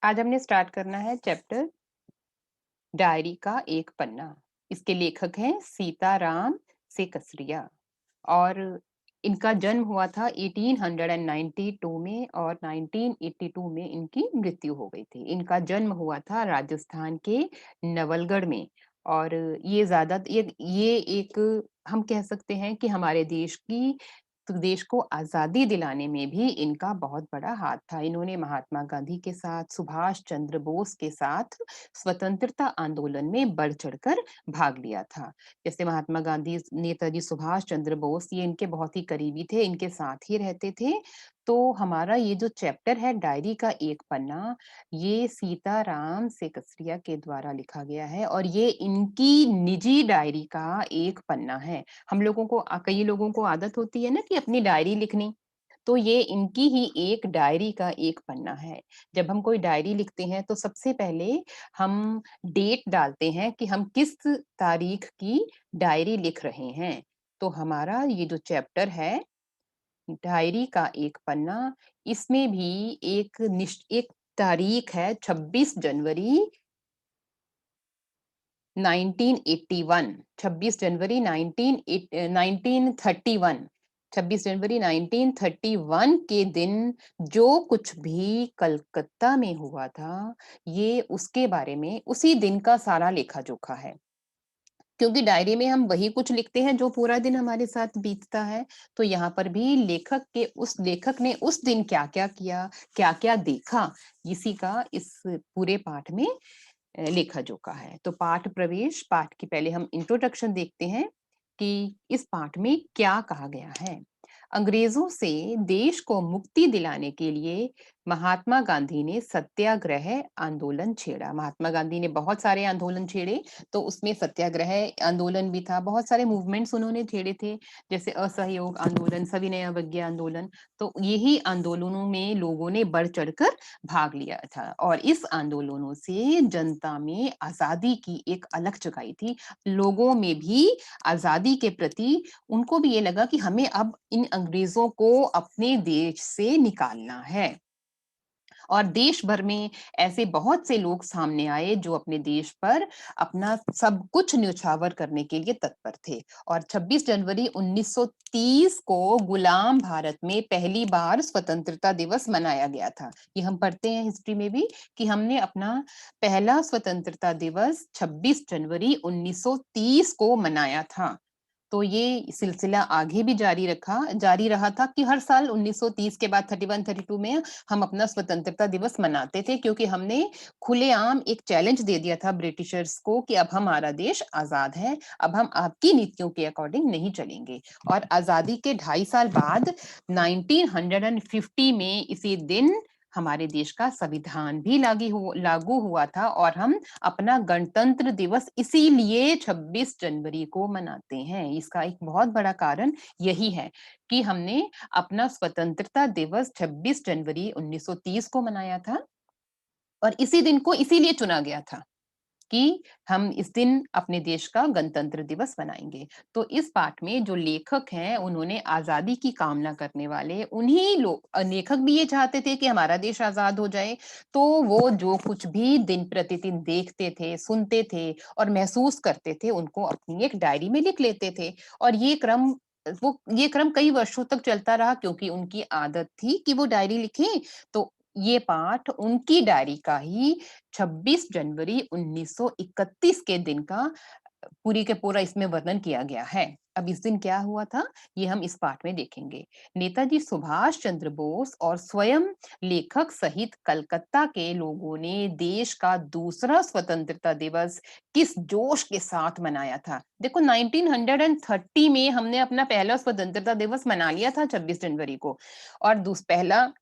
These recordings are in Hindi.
आज हमने स्टार्ट करना है चैप्टर डायरी का एक पन्ना। इसके लेखक हैं सीताराम से कसरिया और इनका जन्म हुआ था 1892 में और 1982 में इनकी मृत्यु हो गई थी। इनका जन्म हुआ था राजस्थान के नवलगढ़ में और ये एक हम कह सकते हैं कि हमारे देश की तो देश को आज़ादी दिलाने में भी इनका बहुत बड़ा हाथ था। इन्होंने महात्मा गांधी के साथ, सुभाष चंद्र बोस के साथ स्वतंत्रता आंदोलन में बढ़-चढ़कर भाग लिया था। जैसे महात्मा गांधी, नेताजी सुभाष चंद्र बोस ये इनके बहुत ही करीबी थे, इनके साथ ही रहते थे। तो हमारा ये जो चैप्टर है डायरी का एक पन्ना, ये सीताराम से कसरिया के द्वारा लिखा गया है और ये इनकी निजी डायरी का एक पन्ना है। हम लोगों को कई लोगों को आदत होती है ना कि अपनी डायरी लिखनी, तो ये इनकी ही एक डायरी का एक पन्ना है। जब हम कोई डायरी लिखते हैं तो सबसे पहले हम डेट डालते हैं कि हम किस तारीख की डायरी लिख रहे हैं। तो हमारा ये जो चैप्टर है डायरी का एक पन्ना, इसमें भी एक तारीख है 26 जनवरी 1981 26 जनवरी 1931 26 जनवरी 1931 के दिन जो कुछ भी कलकत्ता में हुआ था, ये उसके बारे में उसी दिन का सारा लेखा-जोखा है। क्योंकि डायरी में हम वही कुछ लिखते हैं जो पूरा दिन हमारे साथ बीतता है, तो यहाँ पर भी लेखक ने उस दिन क्या-क्या किया, क्या-क्या देखा, इसी का इस पूरे पाठ में लेखा-जोखा है। तो पाठ के पहले हम इंट्रोडक्शन देखते हैं कि इस पाठ में क्या कहा गया है। अंग्रेजों से देश को मुक्ति दिलाने के लिए महात्मा गांधी ने सत्याग्रह आंदोलन छेड़ा। महात्मा गांधी ने बहुत सारे आंदोलन छेड़े, तो उसमें सत्याग्रह आंदोलन भी था। बहुत सारे मूवमेंट्स उन्होंने छेड़े थे, जैसे असहयोग आंदोलन, सविनय अवज्ञा आंदोलन। तो यही आंदोलनों में लोगों ने बढ़ चढ़कर भाग लिया था और इस आंदोलनों से जनता में आज़ादी की एक अलख जगाई थी। लोगों में भी आज़ादी के प्रति उनको भी ये लगा कि हमें अब इन अंग्रेज़ों को अपने देश से निकालना है। और देश भर में ऐसे बहुत से लोग सामने आए जो अपने देश पर अपना सब कुछ न्योछावर करने के लिए तत्पर थे और 26 जनवरी 1930 को गुलाम भारत में पहली बार स्वतंत्रता दिवस मनाया गया था। ये हम पढ़ते हैं हिस्ट्री में भी कि हमने अपना पहला स्वतंत्रता दिवस 26 जनवरी 1930 को मनाया था। तो ये सिलसिला आगे भी जारी रहा था कि हर साल 1930 के बाद 31-32 में हम अपना स्वतंत्रता दिवस मनाते थे क्योंकि हमने खुलेआम एक चैलेंज दे दिया था ब्रिटिशर्स को कि अब हमारा देश आज़ाद है, अब हम आपकी नीतियों के अकॉर्डिंग नहीं चलेंगे। और आज़ादी के 2.5 साल बाद 1950 में इसी दिन हमारे देश का संविधान भी लागू हुआ था और हम अपना गणतंत्र दिवस इसीलिए 26 जनवरी को मनाते हैं। इसका एक बहुत बड़ा कारण यही है कि हमने अपना स्वतंत्रता दिवस 26 जनवरी 1930 को मनाया था और इसी दिन को इसीलिए चुना गया था कि हम इस दिन अपने देश का गणतंत्र दिवस मनाएँगे। तो इस पाठ में जो लेखक हैं, उन्होंने आज़ादी की कामना करने वाले उन्हीं लेखक भी ये चाहते थे कि हमारा देश आज़ाद हो जाए, तो वो जो कुछ भी दिन-प्रतिदिन देखते थे, सुनते थे और महसूस करते थे, उनको अपनी एक डायरी में लिख लेते थे और ये क्रम कई वर्षों तक चलता रहा क्योंकि उनकी आदत थी कि वो डायरी लिखें, तो ये पाठ उनकी डायरी का ही 26 जनवरी 1931 के दिन का पूरी के पूरा इसमें वर्णन किया गया है। अब इस दिन क्या हुआ था, ये हम इस पाठ में देखेंगे। नेताजी सुभाष चंद्र बोस और स्वयं लेखक सहित कलकत्ता के लोगों ने देश का दूसरा स्वतंत्रता दिवस किस जोश के साथ मनाया था। देखो 1930 में हमने अपना पहला स्वतंत्रता दिवस मना लिया था 26 जनवरी को और दूस पहला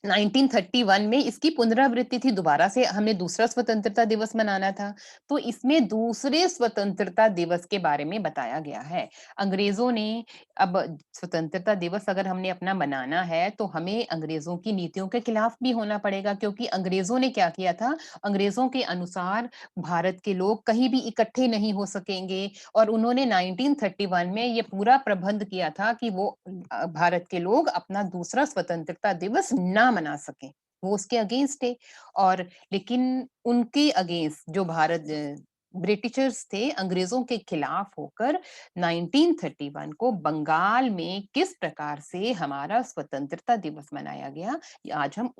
1931 में इसकी पुनरावृत्ति थी, दोबारा से हमें दूसरा स्वतंत्रता दिवस मनाना था। तो इसमें दूसरे स्वतंत्रता दिवस के बारे में बताया गया है। अंग्रेज़ों ने अब स्वतंत्रता दिवस अगर हमने अपना मनाना है, तो हमें अंग्रेज़ों की नीतियों के खिलाफ भी होना पड़ेगा क्योंकि अंग्रेज़ों ने क्या किया था, अंग्रेज़ों के अनुसार भारत के लोग कहीं भी इकट्ठे नहीं हो सकेंगे और उन्होंने 1931 में ये पूरा प्रबंध किया था कि वो भारत के लोग अपना दूसरा स्वतंत्रता दिवस ना मना सकें। वो उसके अगेंस्ट थे। और लेकिन उनके अगेंस्ट जो ब्रिटिशर्स थे, अंग्रेजों के खिलाफ होकर 1931 को बंगाल में किस प्रकार से हमारा स्वतंत्रता दिवस मनाया गया, ये आज हम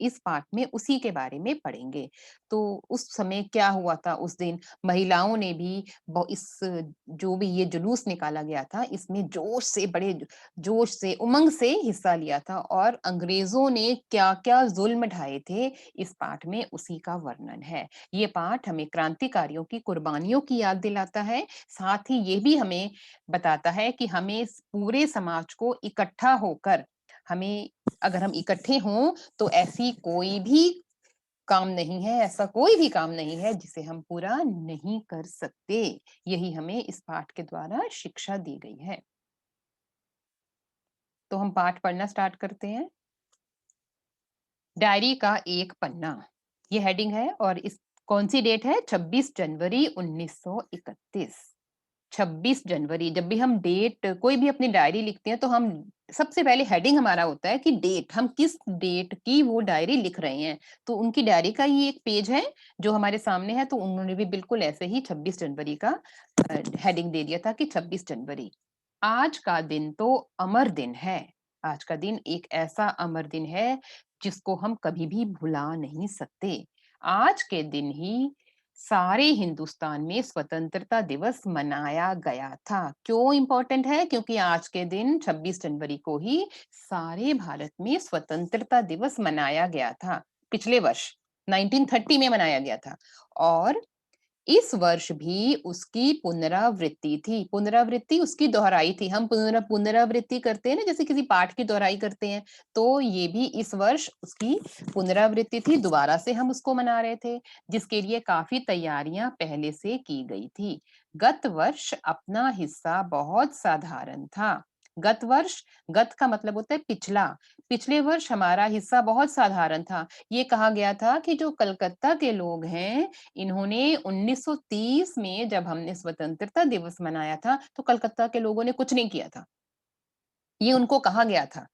इस पाठ में उसी के बारे में पढ़ेंगे। तो उस समय क्या हुआ था उस दिन, महिलाओं ने भी इस जो भी ये जुलूस निकाला गया था, इसमें बड़े जोश से, उमंग से हिस्सा लिया था, और अंग्रेजों ने क्या-क्या ज़ुल्म ढाए थे, इस पाठ में उसी का वर्णन है। ये पाठ हमें क्रांतिकारियों की कुर्बानियों की याद दिलाता है, साथ ही ये भी हमें बताता है कि हमें इस पूरे समाज को इकट्ठा होकर, हमें अगर हम इकट्ठे हों, तो ऐसी कोई भी काम नहीं है, ऐसा कोई भी काम नहीं है जिसे हम पूरा नहीं कर सकते। यही हमें इस पाठ के द्वारा शिक्षा दी गई है। तो हम पाठ पढ़ना स्टार्ट करते हैं। डायरी का एक पन्ना, ये हेडिंग है, और इस कौन सी डेट है? 26 जनवरी 1931। 26 जनवरी, जब भी हम डेट कोई भी अपनी डायरी लिखते हैं, तो हम सबसे पहले हेडिंग हमारा होता है कि डेट, हम किस डेट की वो डायरी लिख रहे हैं। तो उनकी डायरी का ही एक पेज है जो हमारे सामने है, तो उन्होंने भी बिल्कुल ऐसे ही 26 जनवरी का हेडिंग दे दिया था कि 26 जनवरी। आज का दिन तो अमर दिन है। आज का दिन एक ऐसा अमर दिन है जिसको हम कभी भी भुला नहीं सकते। आज के दिन ही सारे हिंदुस्तान में स्वतंत्रता दिवस मनाया गया था। क्यों इम्पोर्टेंट है? क्योंकि आज के दिन 26 जनवरी को ही सारे भारत में स्वतंत्रता दिवस मनाया गया था। पिछले वर्ष 1930 में मनाया गया था, और इस वर्ष भी उसकी पुनरावृत्ति थी। पुनरावृत्ति उसकी दोहराई थी। हम पुनरावृत्ति करते हैं ना, जैसे किसी पाठ की दोहराई करते हैं, तो ये भी इस वर्ष उसकी पुनरावृत्ति थी, दोबारा से हम उसको मना रहे थे, जिसके लिए काफ़ी तैयारियाँ पहले से की गई थी। गत वर्ष अपना हिस्सा बहुत साधारण था। गत वर्ष, गत का मतलब होता है पिछला। पिछले वर्ष हमारा हिस्सा बहुत साधारण था। ये कहा गया था कि जो कलकत्ता के लोग हैं, इन्होंने 1930 में जब हमने स्वतंत्रता दिवस मनाया था, तो कलकत्ता के लोगों ने कुछ नहीं किया था। ये उनको कहा गया था।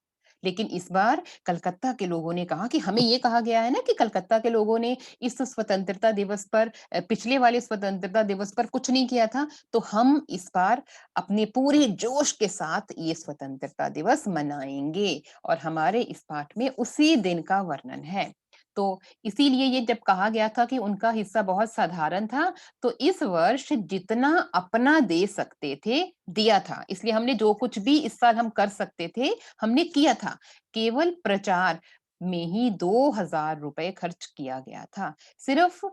लेकिन इस बार कलकत्ता के लोगों ने कहा कि हमें ये कहा गया है ना कि कलकत्ता के लोगों ने इस स्वतंत्रता दिवस पर, पिछले वाले स्वतंत्रता दिवस पर कुछ नहीं किया था, तो हम इस बार अपने पूरे जोश के साथ ये स्वतंत्रता दिवस मनाएँगे, और हमारे इस पाठ में उसी दिन का वर्णन है। तो इसीलिए ये जब कहा गया था कि उनका हिस्सा बहुत साधारण था, तो इस वर्ष जितना अपना दे सकते थे, दिया था। इसलिए हमने जो कुछ भी इस साल हम कर सकते थे, हमने किया था। केवल प्रचार में ही ₹2000 खर्च किया गया था। सिर्फ़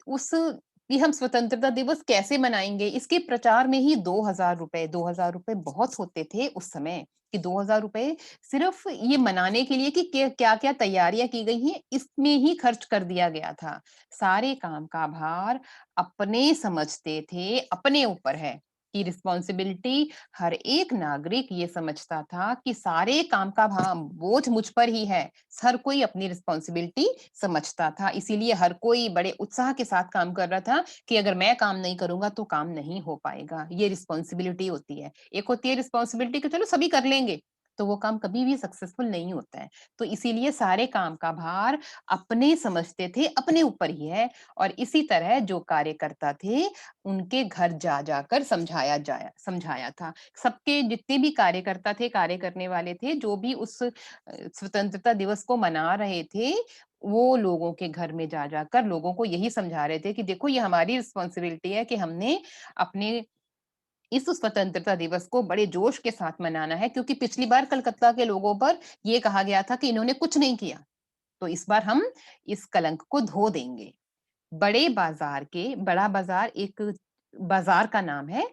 उस कि हम स्वतंत्रता दिवस कैसे मनाएँगे, इसके प्रचार में ही ₹2000 बहुत होते थे उस समय, कि ₹2000 सिर्फ़ ये मनाने के लिए कि क्या-क्या तैयारियाँ की गई हैं, इसमें ही खर्च कर दिया गया था। सारे काम का भार अपने समझते थे, अपने ऊपर है, कि रिस्पॉन्सिबिलिटी, हर एक नागरिक ये समझता था कि सारे काम का बोझ मुझ पर ही है। हर कोई अपनी रिस्पॉन्सिबिलिटी समझता था, इसीलिए हर कोई बड़े उत्साह के साथ काम कर रहा था कि अगर मैं काम नहीं करूँगा तो काम नहीं हो पाएगा। ये रिस्पॉन्सिबिलिटी होती है। एक होती है रिस्पॉन्सिबिलिटी कि चलो सभी कर लेंगे, तो वो काम कभी भी सक्सेसफुल नहीं होता है। तो इसीलिए सारे काम का भार अपने समझते थे, अपने ऊपर ही है, और इसी तरह जो कार्यकर्ता थे, उनके घर जा-जाकर समझाया था। सबके जितने भी कार्यकर्ता थे, कार्य करने वाले थे, जो भी उस स्वतंत्रता दिवस को मना रहे थे, वो लोगों के घर में जा-जाकर लोगों को यही समझा रहे थे कि देखो, ये हमारी रिस्पॉन्सिबिलिटी है कि हमने अपने इस स्वतंत्रता दिवस को बड़े जोश के साथ मनाना है, क्योंकि पिछली बार कलकत्ता के लोगों पर ये कहा गया था कि इन्होंने कुछ नहीं किया। तो इस बार हम इस कलंक को धो देंगे। बड़ा बाज़ार एक बाज़ार का नाम है।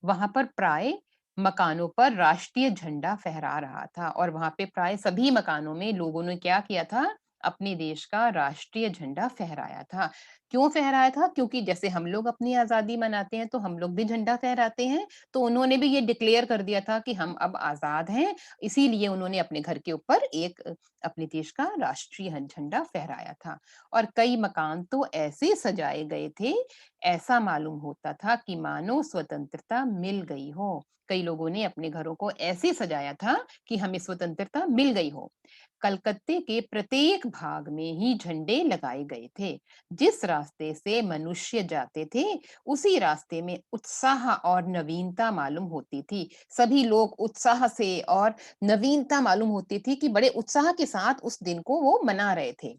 वहाँ पर प्राय मकानों पर राष्ट्रीय झंडा फहरा रहा था, और वहाँ पे प्राय सभी मकानों में लोगों ने क्या किया था? अपने देश का राष्ट्रीय झंडा फहराया था। क्यों फहराया था? क्योंकि जैसे हम लोग अपनी आज़ादी मनाते हैं, तो हम लोग भी झंडा फहराते हैं। तो उन्होंने भी ये डिक्लेयर कर दिया था कि हम अब आज़ाद हैं, इसीलिए उन्होंने अपने घर के ऊपर एक अपने देश का राष्ट्रीय झंडा फहराया था। और कई मकान तो ऐसे सजाए गए थे, ऐसा मालूम होता था कि मानो स्वतंत्रता मिल गई हो। कई लोगों ने अपने घरों को ऐसे सजाया था कि हमें स्वतंत्रता मिल गई हो। कलकत्ते के प्रत्येक भाग में ही झंडे लगाए गए थे। जिस रास्ते से मनुष्य जाते थे, उसी रास्ते में उत्साह और नवीनता मालूम होती थी। सभी लोग उत्साह से और नवीनता मालूम होती थी कि बड़े उत्साह के साथ उस दिन को वो मना रहे थे।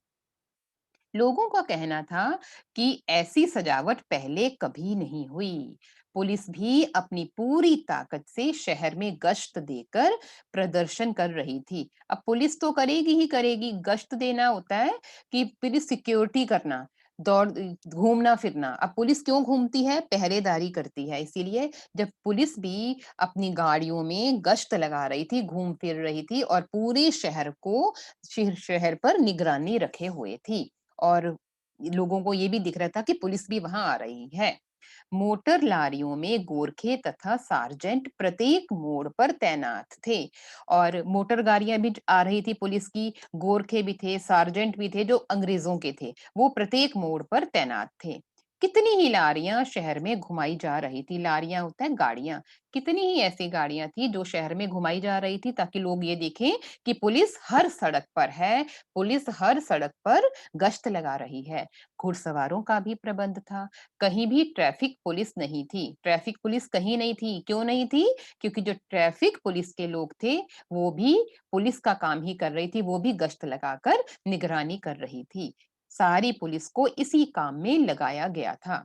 लोगों का कहना था कि ऐसी सजावट पहले कभी नहीं हुई। पुलिस भी अपनी पूरी ताकत से शहर में गश्त देकर प्रदर्शन कर रही थी। अब पुलिस तो करेगी ही करेगी, गश्त देना होता है कि पुलिस सिक्योरिटी करना, दौड़ घूमना फिरना। अब पुलिस क्यों घूमती है? पहरेदारी करती है। इसीलिए जब पुलिस भी अपनी गाड़ियों में गश्त लगा रही थी, घूम फिर रही थी और पूरे शहर को शहर पर निगरानी रखे हुए थी। और लोगों को ये भी दिख रहा था कि पुलिस भी वहां आ रही है। मोटर लारियों में गोरखे तथा सार्जेंट प्रत्येक मोड़ पर तैनात थे और मोटर गाड़ियां भी आ रही थी पुलिस की, गोरखे भी थे, सार्जेंट भी थे जो अंग्रेजों के थे, वो प्रत्येक मोड़ पर तैनात थे। कितनी ही लारियां शहर में घुमाई जा रही थी, लारियां होता है गाड़ियां, कितनी ही ऐसी गाड़ियां थी जो शहर में घुमाई जा रही थी ताकि लोग ये देखें कि पुलिस हर सड़क पर है, पुलिस हर सड़क पर गश्त लगा रही है। घुड़सवारों का भी प्रबंध था, कहीं भी ट्रैफिक पुलिस नहीं थी। ट्रैफिक पुलिस कहीं नहीं थी। क्यों नहीं थी? क्योंकि जो ट्रैफिक पुलिस के लोग थे, वो भी पुलिस का काम ही कर रही थी, वो भी गश्त लगाकर निगरानी कर रही थी। सारी पुलिस को इसी काम में लगाया गया था।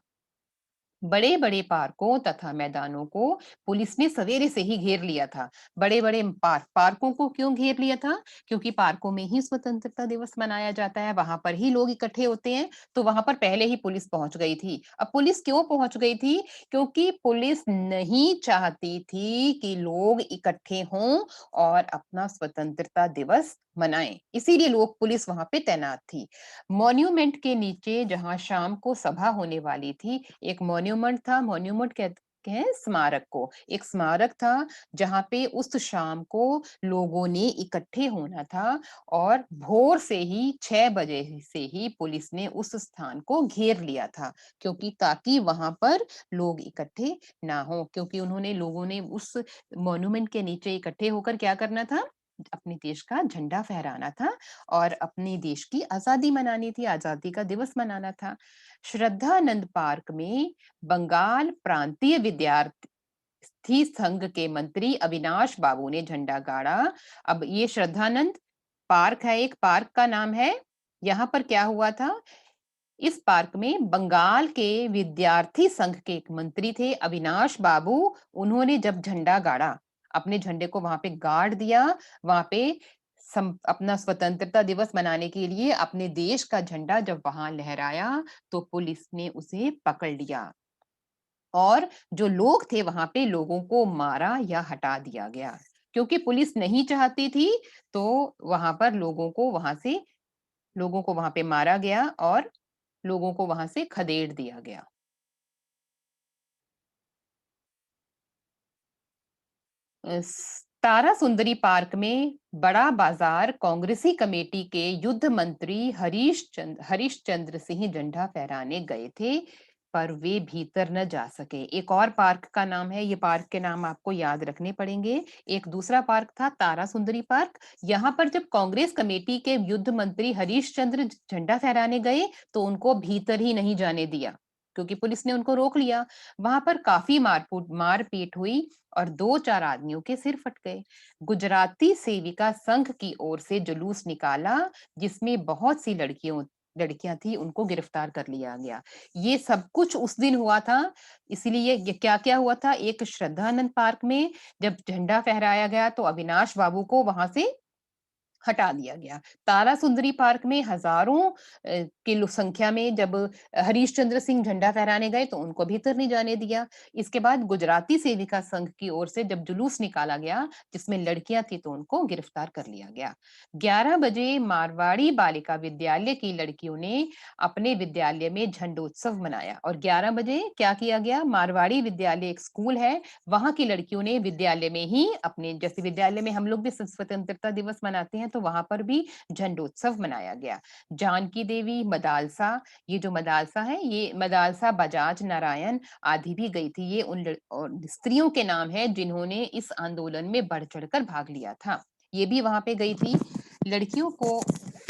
बड़े-बड़े पार्कों तथा मैदानों को पुलिस ने सवेरे से ही घेर लिया था। बड़े-बड़े पार्कों को क्यों घेर लिया था? क्योंकि पार्कों में ही स्वतंत्रता दिवस मनाया जाता है, वहाँ पर ही लोग इकट्ठे होते हैं, तो वहाँ पर पहले ही पुलिस पहुँच गई थी। अब पुलिस क्यों पहुँच गई थी? क्योंकि पुलिस नहीं चाहती थी कि लोग इकट्ठे हों और अपना स्वतंत्रता दिवस मनाएँ, इसीलिए लोग पुलिस वहाँ पे तैनात थी। मॉन्यूमेंट के नीचे जहाँ शाम को सभा होने वाली थी, एक मॉन्यूमेंट था, मॉन्यूमेंट कहते हैं स्मारक को। एक स्मारक था जहाँ पे उस शाम को लोगों ने इकट्ठे होना था और भोर से ही 6 बजे से ही पुलिस ने उस स्थान को घेर लिया था, क्योंकि ताकि वहाँ पर लोग इकट्ठे ना हों, क्योंकि उन्होंने लोगों ने उस मॉन्यूमेंट के नीचे इकट्ठे होकर क्या करना था? अपने देश का झंडा फहराना था और अपने देश की आज़ादी मनानी थी, आज़ादी का दिवस मनाना था। श्रद्धानंद पार्क में बंगाल प्रांतीय विद्यार्थी संघ के मंत्री अविनाश बाबू ने झंडा गाड़ा। अब ये श्रद्धानंद पार्क है, एक पार्क का नाम है। यहाँ पर क्या हुआ था? इस पार्क में बंगाल के विद्यार्थी संघ के एक मंत्री थे अविनाश बाबू, उन्होंने जब झंडा गाड़ा, अपने झंडे को वहां पे गाड़ दिया, वहां पे अपना स्वतंत्रता दिवस मनाने के लिए अपने देश का झंडा जब वहां लहराया, तो पुलिस ने उसे पकड़ लिया और जो लोग थे वहां पे लोगों को मारा या हटा दिया गया, क्योंकि पुलिस नहीं चाहती थी। तो वहां पर लोगों को वहां पे मारा गया और लोगों को वहां से खदेड़ दिया गया। तारा सुंदरी पार्क में बड़ा बाजार कांग्रेसी कमेटी के युद्ध मंत्री हरीश चंद्र सिंह झंडा फहराने गए थे, पर वे भीतर न जा सके। एक और पार्क का नाम है, ये पार्क के नाम आपको याद रखने पड़ेंगे। एक दूसरा पार्क था तारा सुंदरी पार्क। यहाँ पर जब कांग्रेस कमेटी के युद्ध मंत्री हरीश चंद्र झंडा फहराने गए, तो उनको भीतर ही नहीं जाने दिया, क्योंकि पुलिस ने उनको रोक लिया। वहां पर काफी मारपीट हुई और 2-4 आदमियों के सिर फट गए। गुजराती सेविका संघ की ओर से जुलूस निकाला, जिसमें बहुत सी लड़कियां थी, उनको गिरफ्तार कर लिया गया। ये सब कुछ उस दिन हुआ था। इसलिए ये क्या-क्या हुआ था? एक श्रद्धानंद पार्क में जब झंडा फहराया गया तो अविनाश बाबू को वहां से हटा दिया गया। तारा सुंदरी पार्क में हज़ारों की संख्या में जब हरीश चंद्र सिंह झंडा फहराने गए तो उनको भीतर नहीं जाने दिया। इसके बाद गुजराती सेविका संघ की ओर से जब जुलूस निकाला गया, जिसमें लड़कियां थी तो उनको गिरफ्तार कर लिया गया। 11 बजे मारवाड़ी बालिका विद्यालय की लड़कियों ने अपने विद्यालय में झंडोत्सव मनाया और 11 बजे क्या किया गया? मारवाड़ी विद्यालय एक स्कूल है, वहां की लड़कियों ने विद्यालय में ही अपने, जैसे विद्यालय में हम लोग भी स्वतंत्रता दिवस मनाते हैं, तो वहां पर भी झंडोत्सव मनाया गया। जानकी देवी मदालसा, ये जो मदालसा है, ये मदालसा बजाज नारायण आदि भी गई थी। ये और स्त्रियों के नाम है जिन्होंने इस आंदोलन में बढ़ चढ़कर भाग लिया था। ये भी वहां पे गई थी। लड़कियों को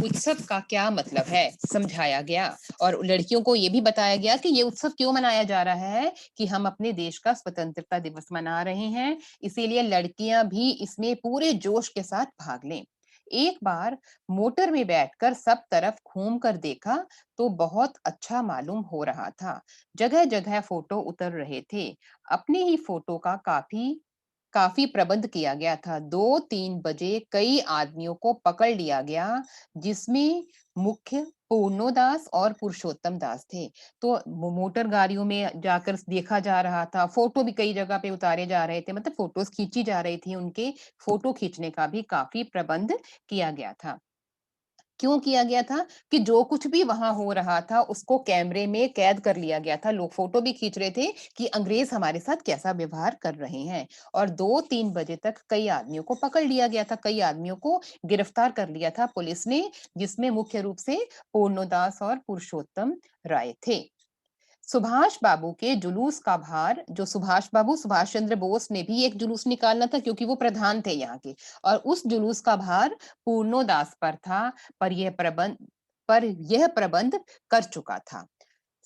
उत्सव का क्या मतलब है, समझाया गया और लड़कियों को ये भी बताया गया कि ये उत्सव क्यों मनाया जा रहा है कि हम अपने देश का स्वतंत्रता दिवस मना रहे हैं, इसीलिए लड़कियां भी इसमें पूरे जोश के साथ भाग लें। एक बार मोटर में बैठकर सब तरफ घूम कर देखा तो बहुत अच्छा मालूम हो रहा था। जगह-जगह फोटो उतर रहे थे। अपने ही फोटो का काफी काफी प्रबंध किया गया था। 2-3 बजे कई आदमियों को पकड़ लिया गया, जिसमें मुख्य पूर्णो दास और पुरुषोत्तम दास थे। तो मोटर गाड़ियों में जाकर देखा जा रहा था, फोटो भी कई जगह पे उतारे जा रहे थे, मतलब फोटोज़ खींची जा रही थी उनके, फोटो खींचने का भी काफ़ी प्रबंध किया गया था। क्यों किया गया था? कि जो कुछ भी वहाँ हो रहा था, उसको कैमरे में कैद कर लिया गया था। लोग फ़ोटो भी खींच रहे थे कि अंग्रेज़ हमारे साथ कैसा व्यवहार कर रहे हैं। और 2-3 बजे तक कई आदमियों को पकड़ लिया गया था, कई आदमियों को गिरफ्तार कर लिया था पुलिस ने, जिसमें मुख्य रूप से पूर्णोदास और पुरुषोत्तम राय थे। सुभाष बाबू के जुलूस का भार जो सुभाष चंद्र बोस ने भी एक जुलूस निकालना था क्योंकि वो प्रधान थे यहाँ के और उस जुलूस का भार पूर्णो दास पर था पर यह प्रबंध कर चुका था।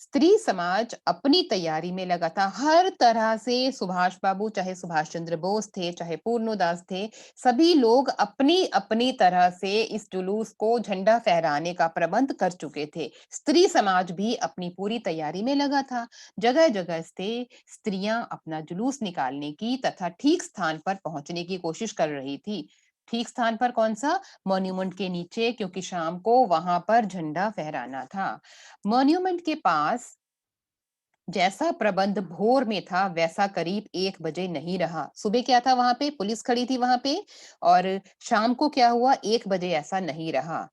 स्त्री समाज अपनी तैयारी में लगा था हर तरह से सुभाष बाबू चाहे सुभाष चंद्र बोस थे चाहे पूर्णोदास थे सभी लोग अपनी अपनी तरह से इस जुलूस को झंडा फहराने का प्रबंध कर चुके थे स्त्री समाज भी अपनी पूरी तैयारी में लगा था जगह जगह से स्त्रियां अपना जुलूस निकालने की तथा ठीक स्थान पर पहुंचने की कोशिश कर रही थी ठीक स्थान पर कौन सा मॉन्यूमेंट के नीचे क्योंकि शाम को वहां पर झंडा फहराना था मॉन्यूमेंट के पास जैसा प्रबंध भोर में था वैसा करीब 1 बजे नहीं रहा। सुबह क्या था वहां पे पुलिस खड़ी थी वहां पे और शाम को क्या हुआ 1 बजे ऐसा नहीं रहा।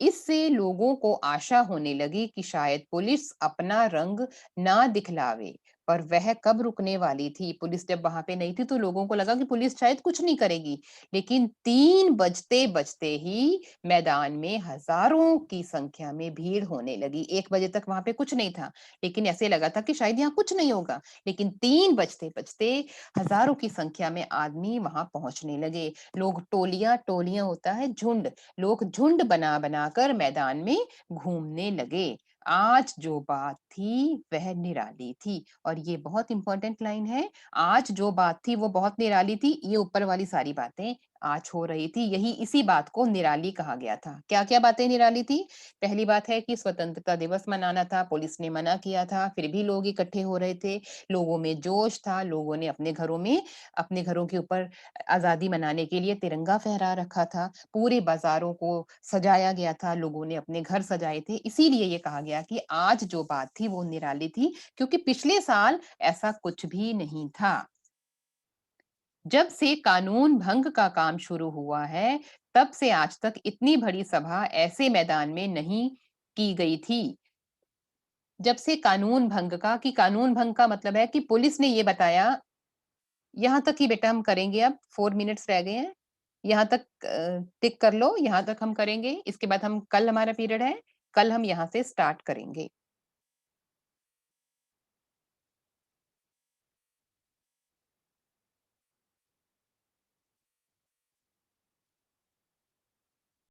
इससे लोगों को आशा होने लगी कि शायद पुलिस अपना रंग ना दिखलावे पर वह कब रुकने वाली थी पुलिस जब वहां पे नहीं थी तो लोगों को लगा कि पुलिस शायद कुछ नहीं करेगी लेकिन 3 बजते बजते ही मैदान में हजारों की संख्या में भीड़ होने लगी 1 बजे तक वहां पे कुछ नहीं था लेकिन ऐसे लगा था कि शायद यहाँ कुछ नहीं होगा लेकिन 3 बजते-बजते हजारों की संख्या में आदमी वहां पहुंचने लगे लोग टोलियां टोलियां होता है झुंड लोग झुंड बना बनाकर मैदान में घूमने लगे आज जो बात थी वह निराली थी और ये बहुत इंपॉर्टेंट लाइन है आज जो बात थी वो बहुत निराली थी ये ऊपर वाली सारी बातें आज हो रही थी यही इसी बात को निराली कहा गया था क्या क्या बातें निराली थी पहली बात है कि स्वतंत्रता दिवस मनाना था, पुलिस ने मना किया था, फिर भी लोग इकट्ठे हो रहे थे, लोगों में जोश था, लोगों ने अपने घरों के ऊपर आज़ादी मनाने के लिए तिरंगा फहरा रखा था, पूरे बाज़ारों को सजाया गया था, लोगों ने अपने घर सजाए थे, इसीलिए ये कहा गया कि आज जो बात थी वो निराली थी, क्योंकि पिछले साल ऐसा कुछ भी नहीं था। जब से कानून भंग का काम शुरू हुआ है, तब से आज तक इतनी बड़ी सभा ऐसे मैदान में नहीं की गई थी। जब से कानून भंग का मतलब है कि पुलिस ने ये बताया, यहाँ तक ही बेटा हम करेंगे अब 4 मिनट्स रह गए हैं। यहाँ तक टिक कर लो, यहाँ तक हम करेंगे, इसके बाद हम कल हमारा पीरियड है, कल हम यहाँ से स्टार्ट करेंगे।